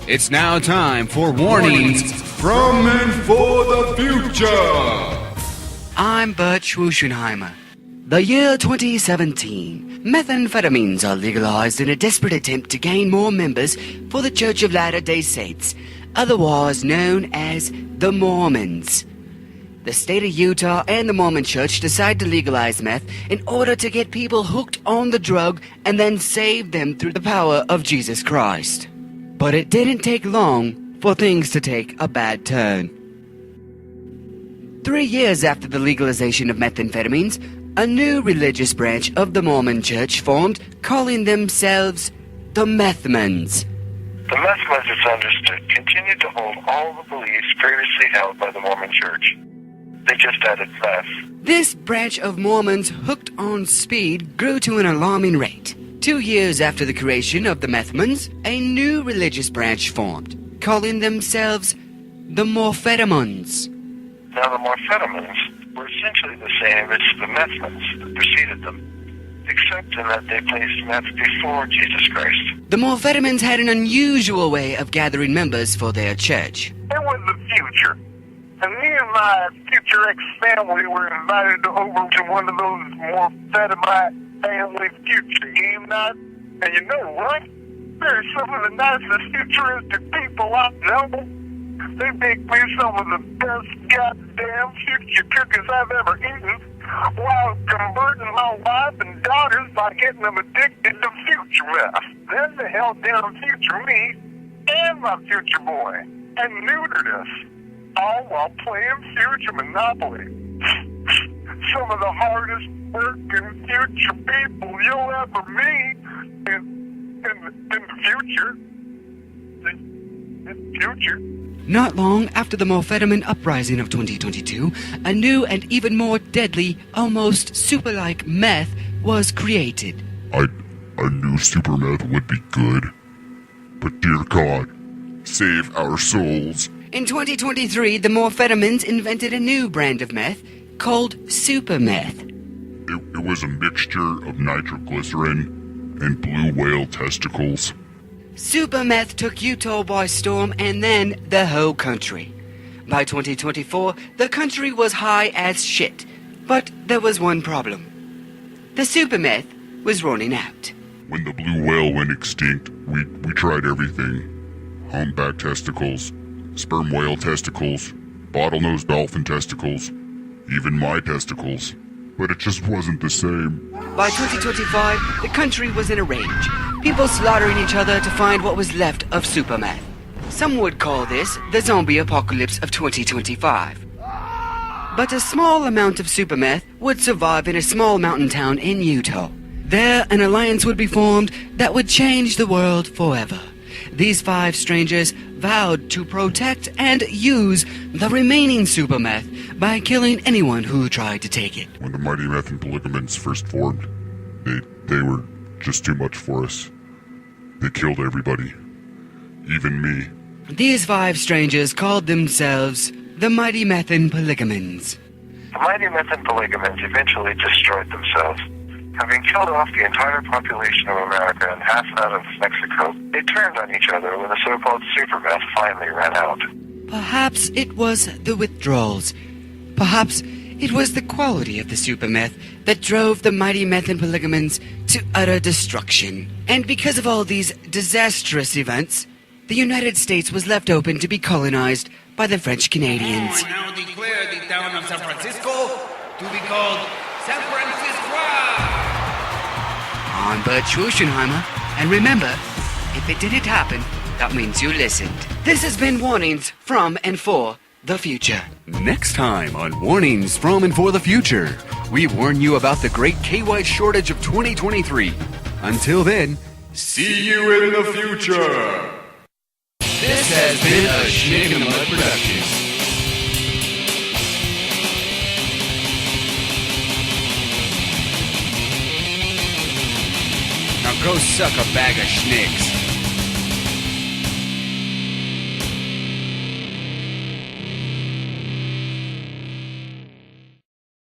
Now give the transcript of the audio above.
It's now time for warnings from and for the future. I'm Bert Schwuschenheimer. The year 2017. Methamphetamines are legalized in a desperate attempt to gain more members for the Church of Latter-day Saints, otherwise known as the Mormons. The state of Utah and the Mormon Church decide to legalize meth in order to get people hooked on the drug and then save them through the power of Jesus Christ. But it didn't take long for things to take a bad turn. 3 years after the legalization of methamphetamines, a new religious branch of the Mormon Church formed, calling themselves the Methmans. The Methmans, it's understood, continued to hold all the beliefs previously held by the Mormon Church. They just added meth. This branch of Mormons hooked on speed grew to an alarming rate. 2 years after the creation of the Methmans, a new religious branch formed, calling themselves the Morphetamons. Now the Morphetamons were essentially the same as the Methmans that preceded them, except in that they placed meth before Jesus Christ. The Morphetamons had an unusual way of gathering members for their church. It was the future. And me and my future ex-family were invited over to one of those Morphetamite family future game nights. And you know what? They're some of the nicest futuristic people I know. They make me some of the best goddamn future cookies I've ever eaten, while converting my wife and daughters by getting them addicted to future meth. Then they held down future me and my future boy and neutered us, all while playing future Monopoly. Some of the hardest working future people you'll ever meet in the future. In the future. Not long after the Morphetamine uprising of 2022, a new and even more deadly, almost super-like meth was created. I knew super meth would be good, but dear God, save our souls. In 2023, the Morphetamines invented a new brand of meth called super meth. It was a mixture of nitroglycerin and blue whale testicles. Super meth took Utah by storm and then the whole country. By 2024, the country was high as shit. But there was one problem. The super meth was running out. When the blue whale went extinct, we tried everything. Humpback testicles, sperm whale testicles, bottlenose dolphin testicles, even my testicles. But it just wasn't the same. By 2025, the country was in a rage. People slaughtering each other to find what was left of super meth. Some would call this the zombie apocalypse of 2025. But a small amount of super meth would survive in a small mountain town in Utah. There, an alliance would be formed that would change the world forever. These 5 strangers vowed to protect and use the remaining super meth by killing anyone who tried to take it. When the Mighty Methamphetamines first formed, they were just too much for us. They killed everybody, even me. These 5 strangers called themselves the Mighty Methamphetamines. The Mighty Methamphetamines eventually destroyed themselves. Having killed off the entire population of America and half that of Mexico, they turned on each other when the so-called super meth finally ran out. Perhaps it was the withdrawals. Perhaps it was the quality of the super meth that drove the Mighty Methamphetamines to utter destruction. And because of all these disastrous events, the United States was left open to be colonized by the French Canadians. I now declare the town of San Francisco to be called San Francisco. I'm Bert Schwuschenheimer, and remember, if it didn't happen, that means you listened. This has been Warnings from and for the Future. Next time on Warnings from and for the Future, we warn you about the great KY shortage of 2023. Until then, see you in the future. This has been a Schnick in the Mud production. Now go suck a bag of schnicks.